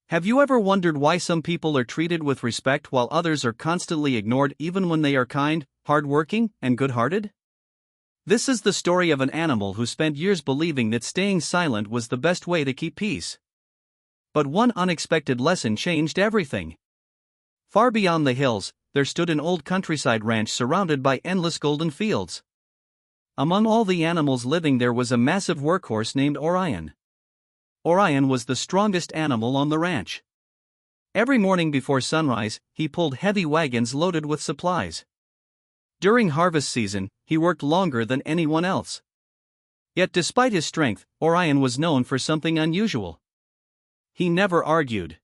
Have you ever wondered why some people are treated with respect while others are constantly ignored even when they are kind, hardworking, and good-hearted? This is the story of an animal who spent years believing that staying silent was the best way to keep peace. But one unexpected lesson changed everything. Far beyond the hills, there stood an old countryside ranch surrounded by endless golden fields. Among all the animals living there was a massive workhorse named Orion. Orion was the strongest animal on the ranch. Every morning before sunrise, he pulled heavy wagons loaded with supplies. During harvest season, he worked longer than anyone else. Yet despite his strength, Orion was known for something unusual. He never argued.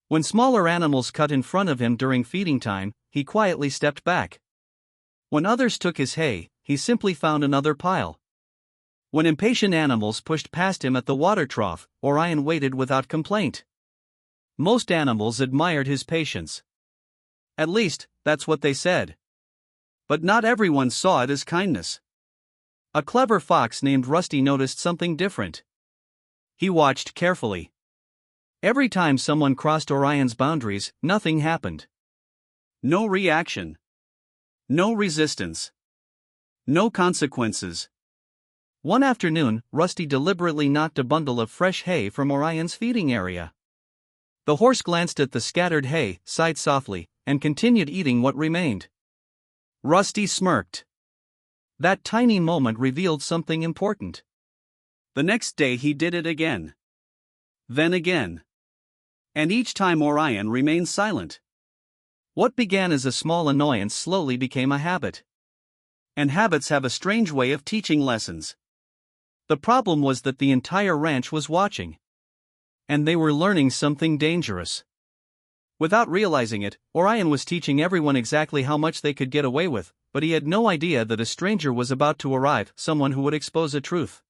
When smaller animals cut in front of him during feeding time, he quietly stepped back. When others took his hay, he simply found another pile. When impatient animals pushed past him at the water trough, Orion waited without complaint. Most animals admired his patience. At least, that's what they said. But not everyone saw it as kindness. A clever fox named Rusty noticed something different. He watched carefully. Every time someone crossed Orion's boundaries, nothing happened. No reaction. No resistance. No consequences. One afternoon, Rusty deliberately knocked a bundle of fresh hay from Orion's feeding area. The horse glanced at the scattered hay, sighed softly, and continued eating what remained. Rusty smirked. That tiny moment revealed something important. The next day he did it again. Then again. And each time Orion remained silent. What began as a small annoyance slowly became a habit. And habits have a strange way of teaching lessons. The problem was that the entire ranch was watching. And they were learning something dangerous. Without realizing it, Orion was teaching everyone exactly how much they could get away with, but he had no idea that a stranger was about to arrive, someone who would expose a truth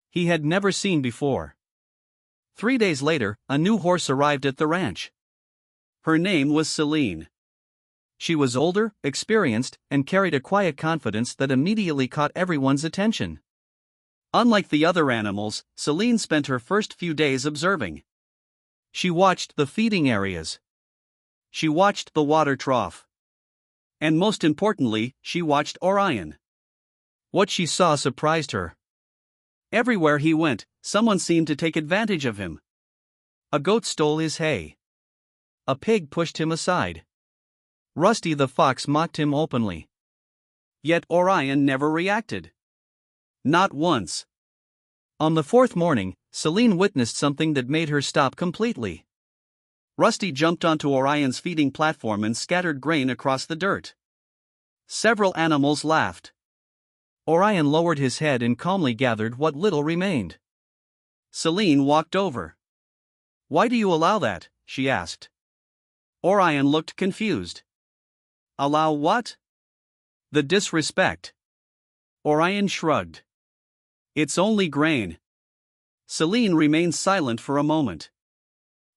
he had never seen before. 3 days later, a new horse arrived at the ranch. Her name was Celine. She was older, experienced, and carried a quiet confidence that immediately caught everyone's attention. Unlike the other animals, Celine spent her first few days observing. She watched the feeding areas. She watched the water trough. And most importantly, she watched Orion. What she saw surprised her. Everywhere he went, someone seemed to take advantage of him. A goat stole his hay. A pig pushed him aside. Rusty the fox mocked him openly. Yet Orion never reacted. Not once. On the fourth morning, Celine witnessed something that made her stop completely. Rusty jumped onto Orion's feeding platform and scattered grain across the dirt. Several animals laughed. Orion lowered his head and calmly gathered what little remained. Celine walked over. "Why do you allow that?" she asked. Orion looked confused. "Allow what?" "The disrespect." Orion shrugged. "It's only grain." Celine remained silent for a moment.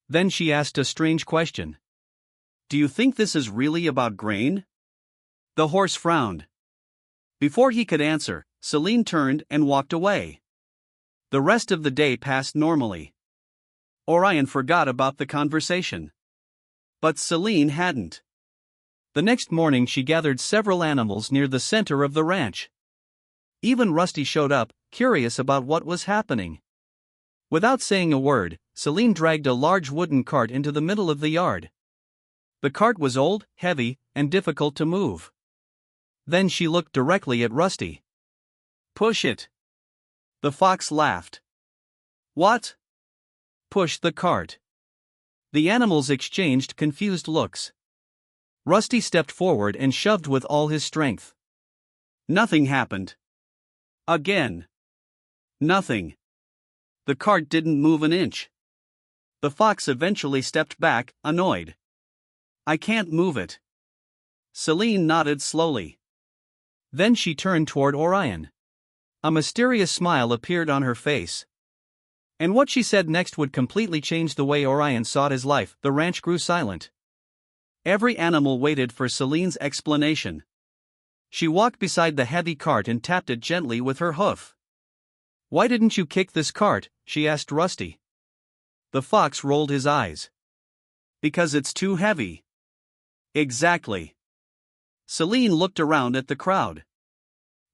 Then she asked a strange question. "Do you think this is really about grain?" The horse frowned. Before he could answer, Celine turned and walked away. The rest of the day passed normally. Orion forgot about the conversation. But Celine hadn't. The next morning she gathered several animals near the center of the ranch. Even Rusty showed up, curious about what was happening. Without saying a word, Celine dragged a large wooden cart into the middle of the yard. The cart was old, heavy, and difficult to move. Then she looked directly at Rusty. "Push it." The fox laughed. "What?" "Push the cart." The animals exchanged confused looks. Rusty stepped forward and shoved with all his strength. Nothing happened. Again. Nothing. The cart didn't move an inch. The fox eventually stepped back, annoyed. "I can't move it." Celine nodded slowly. Then she turned toward Orion. A mysterious smile appeared on her face. And what she said next would completely change the way Orion saw his life. The ranch grew silent. Every animal waited for Celine's explanation. She walked beside the heavy cart and tapped it gently with her hoof. "Why didn't you kick this cart?" she asked Rusty. The fox rolled his eyes. Because it's too heavy. Exactly. Celine looked around at the crowd.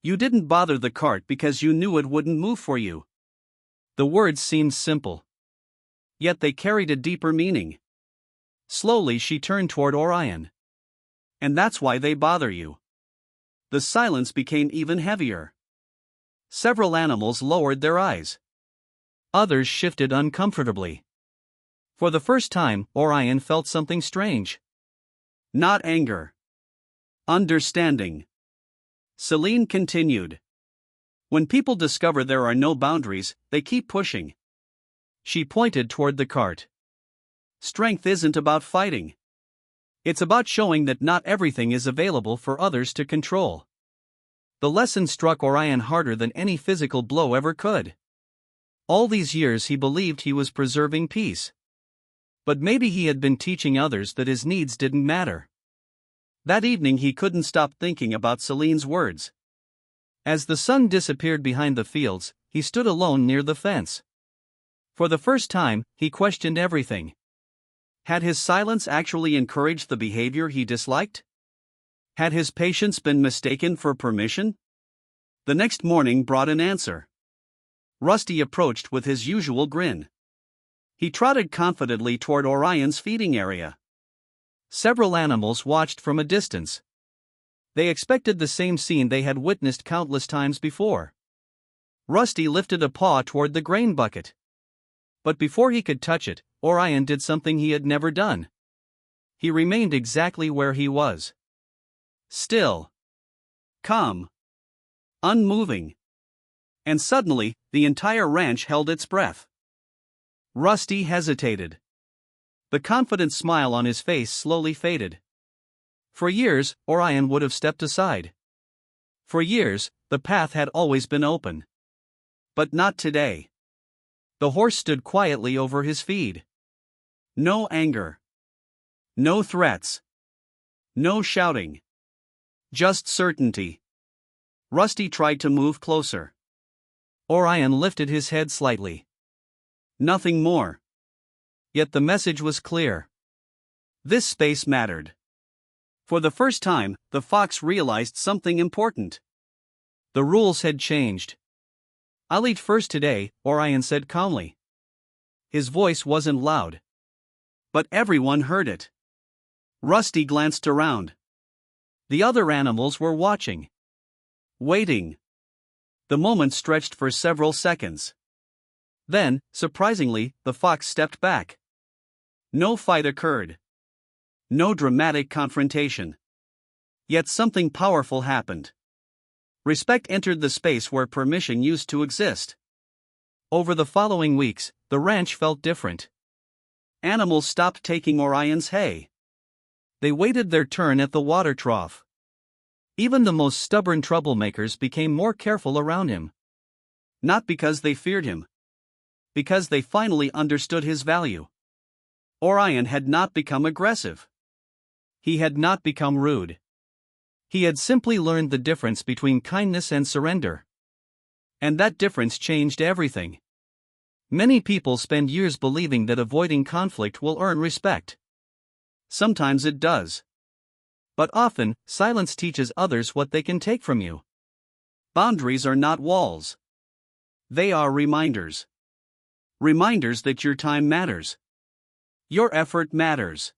You didn't bother the cart because you knew it wouldn't move for you. The words seemed simple. Yet they carried a deeper meaning. Slowly she turned toward Orion. And that's why they bother you. The silence became even heavier. Several animals lowered their eyes. Others shifted uncomfortably. For the first time, Orion felt something strange. Not anger. Understanding. Celine continued. When people discover there are no boundaries, they keep pushing. She pointed toward the cart. Strength isn't about fighting. It's about showing that not everything is available for others to control. The lesson struck Orion harder than any physical blow ever could. All these years he believed he was preserving peace. But maybe he had been teaching others that his needs didn't matter. That evening he couldn't stop thinking about Celine's words. As the sun disappeared behind the fields, he stood alone near the fence. For the first time, he questioned everything. Had his silence actually encouraged the behavior he disliked? Had his patience been mistaken for permission? The next morning brought an answer. Rusty approached with his usual grin. He trotted confidently toward Orion's feeding area. Several animals watched from a distance. They expected the same scene they had witnessed countless times before. Rusty lifted a paw toward the grain bucket. But before he could touch it, Orion did something he had never done. He remained exactly where he was. Still. Calm. Unmoving. And suddenly, the entire ranch held its breath. Rusty hesitated. The confident smile on his face slowly faded. For years, Orion would have stepped aside. For years, the path had always been open. But not today. The horse stood quietly over his feed. No anger. No threats. No shouting. Just certainty. Rusty tried to move closer. Orion lifted his head slightly. Nothing more. Yet the message was clear. This space mattered. For the first time, the fox realized something important. The rules had changed. I'll eat first today, Orion said calmly. His voice wasn't loud. But everyone heard it. Rusty glanced around. The other animals were watching. Waiting. The moment stretched for several seconds. Then, surprisingly, the fox stepped back. No fight occurred. No dramatic confrontation. Yet something powerful happened. Respect entered the space where permission used to exist. Over the following weeks, the ranch felt different. Animals stopped taking Orion's hay. They waited their turn at the water trough. Even the most stubborn troublemakers became more careful around him. Not because they feared him. Because they finally understood his value. Orion had not become aggressive. He had not become rude. He had simply learned the difference between kindness and surrender. And that difference changed everything. Many people spend years believing that avoiding conflict will earn respect. Sometimes it does. But often, silence teaches others what they can take from you. Boundaries are not walls. They are reminders. Reminders that your time matters. Your effort matters.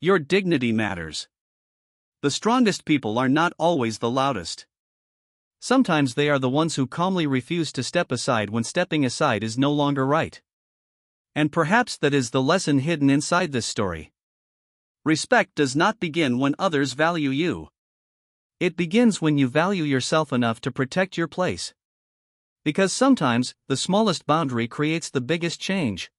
Your dignity matters. The strongest people are not always the loudest. Sometimes they are the ones who calmly refuse to step aside when stepping aside is no longer right. And perhaps that is the lesson hidden inside this story. Respect does not begin when others value you. It begins when you value yourself enough to protect your place. Because sometimes, the smallest boundary creates the biggest change.